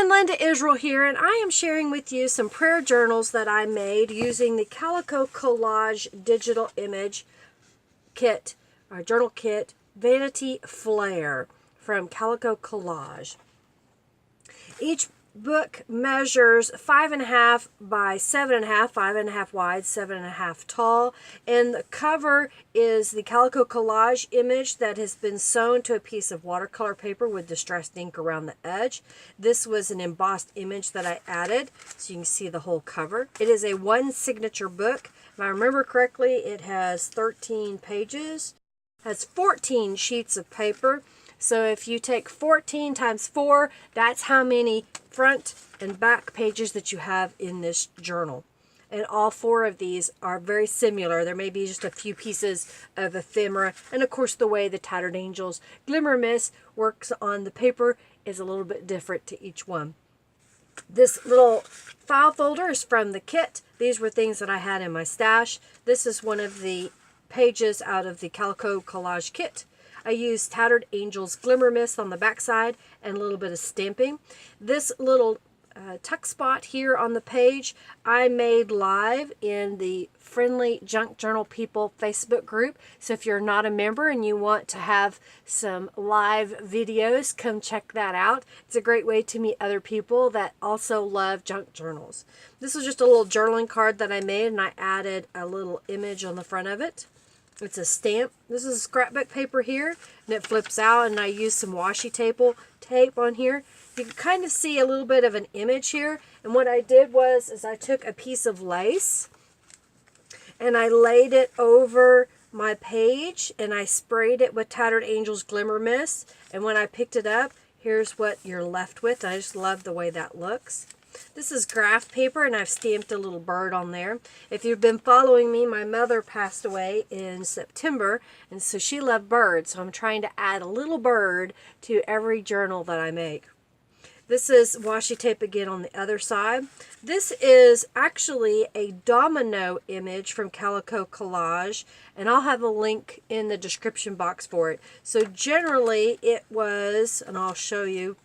everyone, Linda Israel here, and I am sharing with you some prayer journals that I made using the Calico Collage digital image kit, or journal kit, Vanity Flair from Calico Collage. Each book measures 5.5 by 7.5, 5.5 wide, 7.5 tall, and the cover is the Calico Collage image that has been sewn to a piece of watercolor paper with distressed ink around the edge. This was an embossed image that I added, so you can see the whole cover. It is a one signature book. If I remember correctly, it has 13 pages, has 14 sheets of paper. So if you take 14 times 4, that's how many front and back pages that you have in this journal. And all 4 of these are very similar. There may be just a few pieces of ephemera. And of course the way the Tattered Angels Glimmer Mist works on the paper is a little bit different to each one. This little file folder is from the kit. These were things that I had in my stash. This is one of the pages out of the Calico Collage kit. I used Tattered Angels Glimmer Mist on the back side and a little bit of stamping. This little tuck spot here on the page I made live in the Friendly Junk Journal People Facebook group. So if you're not a member and you want to have some live videos, come check that out. It's a great way to meet other people that also love junk journals. This was just a little journaling card that I made, and I added a little image on the front of it. It's a stamp. This is scrapbook paper here, and it flips out, and I used some washi tape on here. You can kind of see a little bit of an image here, and what I did was I took a piece of lace and I laid it over my page, and I sprayed it with Tattered Angels Glimmer Mist, and when I picked it up, here's what you're left with. I just love the way that looks. This is graph paper, and I've stamped a little bird on there. If you've been following me, my mother passed away in September, and so she loved birds. So I'm trying to add a little bird to every journal that I make. This is washi tape again on the other side. This is actually a domino image from Calico Collage, and I'll have a link in the description box for it. So generally it was, and I'll show you,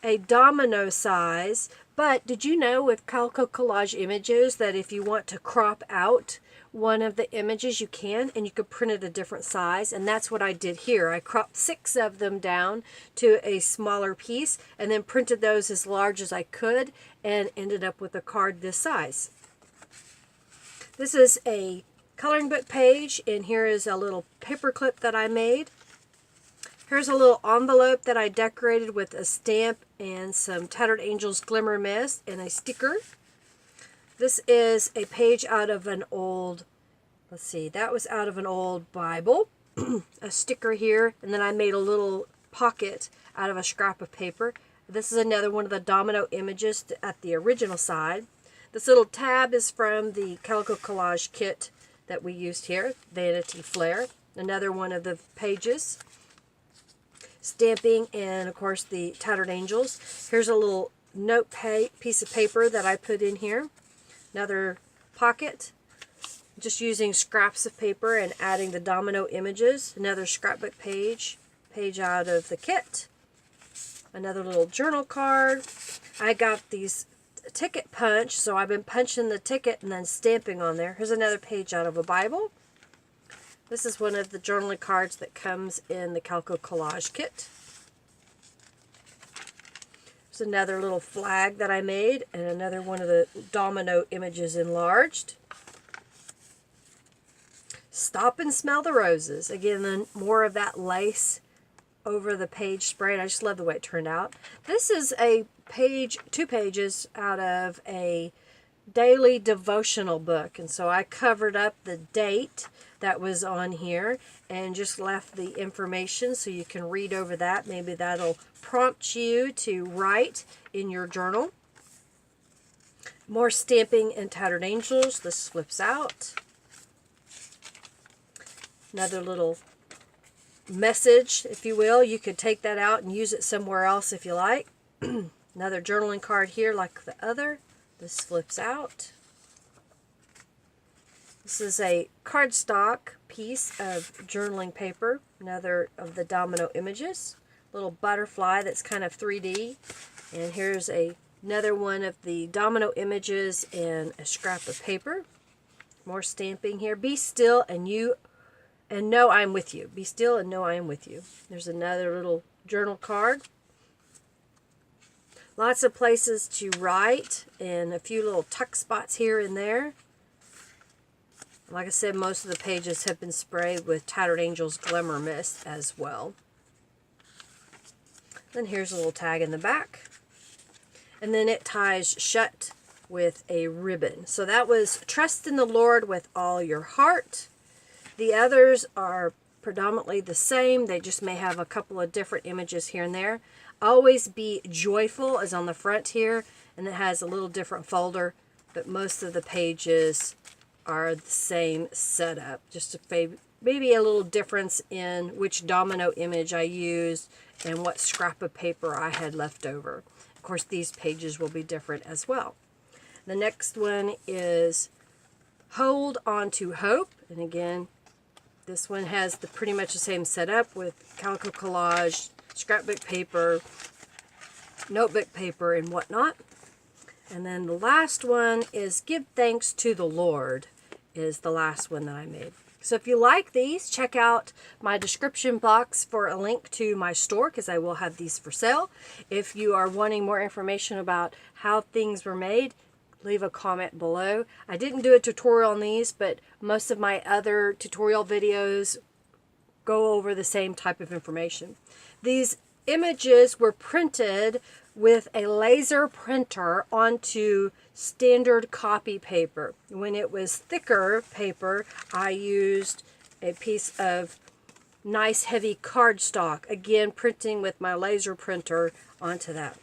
a domino size, but did you know with Calico Collage images that if you want to crop out one of the images you can, and you could print it a different size, and that's what I did here. I cropped 6 of them down to a smaller piece and then printed those as large as I could and ended up with a card this size. This is a coloring book page, and here is a little paper clip that I made. Here's a little envelope that I decorated with a stamp and some Tattered Angels Glimmer Mist and a sticker. This is a page out of an old, let's see, that was out of an old Bible. A sticker here, and then I made a little pocket out of a scrap of paper. This is another one of the domino images at the original side. This little tab is from the Calico Collage kit that we used here, Vanity Flair. Another one of the pages. Stamping, and of course the Tattered Angels. Here's a little note piece of paper that I put in here. Another pocket, just using scraps of paper and adding the domino images. Another scrapbook page out of the kit. Another little journal card. I got these ticket punch, so I've been punching the ticket and then stamping on there. Here's another page out of a Bible. This is one of the journaling cards that comes in the Calico Collage kit. There's another little flag that I made, and another one of the domino images enlarged. Stop and Smell the Roses. Again, then more of that lace over the page spray, and I just love the way it turned out. This is a page, 2 pages out of a daily devotional book, and so I covered up the date that was on here and just left the information so you can read over that. Maybe that'll prompt you to write in your journal. More stamping and Tattered Angels. This flips out. Another little message, if you will. You could take that out and use it somewhere else if you like. Another journaling card here like the other. This flips out. This is a cardstock piece of journaling paper, another of the domino images. Little butterfly that's kind of 3D, And here's another one of the domino images in a scrap of paper. More stamping here. Be still and know I am with you. Be still and know I am with you. There's another little journal card. Lots of places to write and a few little tuck spots here and there. Like I said, most of the pages have been sprayed with Tattered Angel's Glimmer Mist as well. Then here's a little tag in the back. And then it ties shut with a ribbon. So that was Trust in the Lord with All Your Heart. The others are predominantly the same. They just may have a couple of different images here and there. Always Be Joyful is on the front here, and it has a little different folder, but most of the pages are the same setup. Just maybe a little difference in which domino image I used and what scrap of paper I had left over. Of course, these pages will be different as well. The next one is Hold On to Hope, and again, this one has pretty much the same setup with Calico Collage, scrapbook paper, notebook paper, and whatnot. And then the last one is Give Thanks to the Lord, is the last one that I made. So if you like these, check out my description box for a link to my store, because I will have these for sale. If you are wanting more information about how things were made, leave a comment below. I didn't do a tutorial on these, but most of my other tutorial videos go over the same type of information. These images were printed with a laser printer onto standard copy paper. When it was thicker paper, I used a piece of nice heavy cardstock, again printing with my laser printer onto that.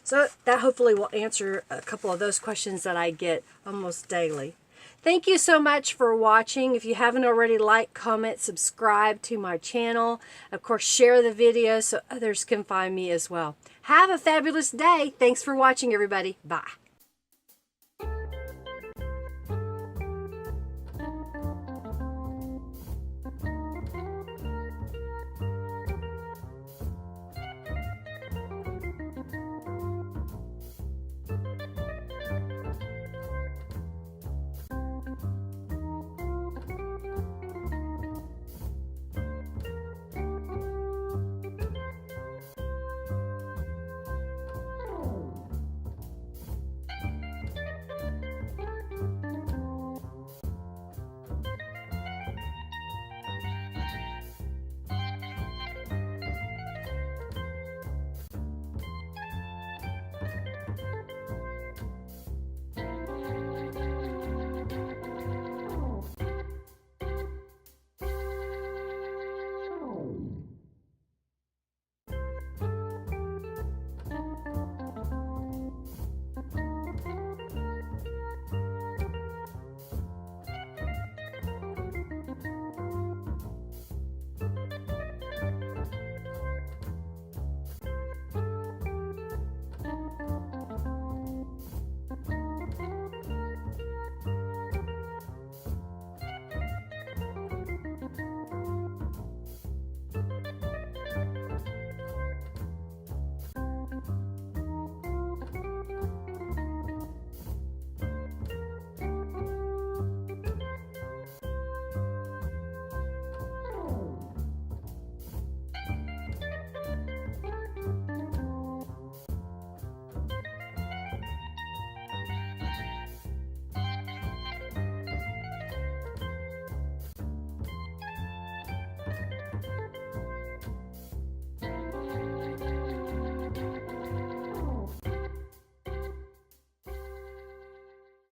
So that hopefully will answer a couple of those questions that I get almost daily. Thank you so much for watching. If you haven't already, like, comment, subscribe to my channel. Of course, share the video so others can find me as well. Have a fabulous day. Thanks for watching, everybody. Bye.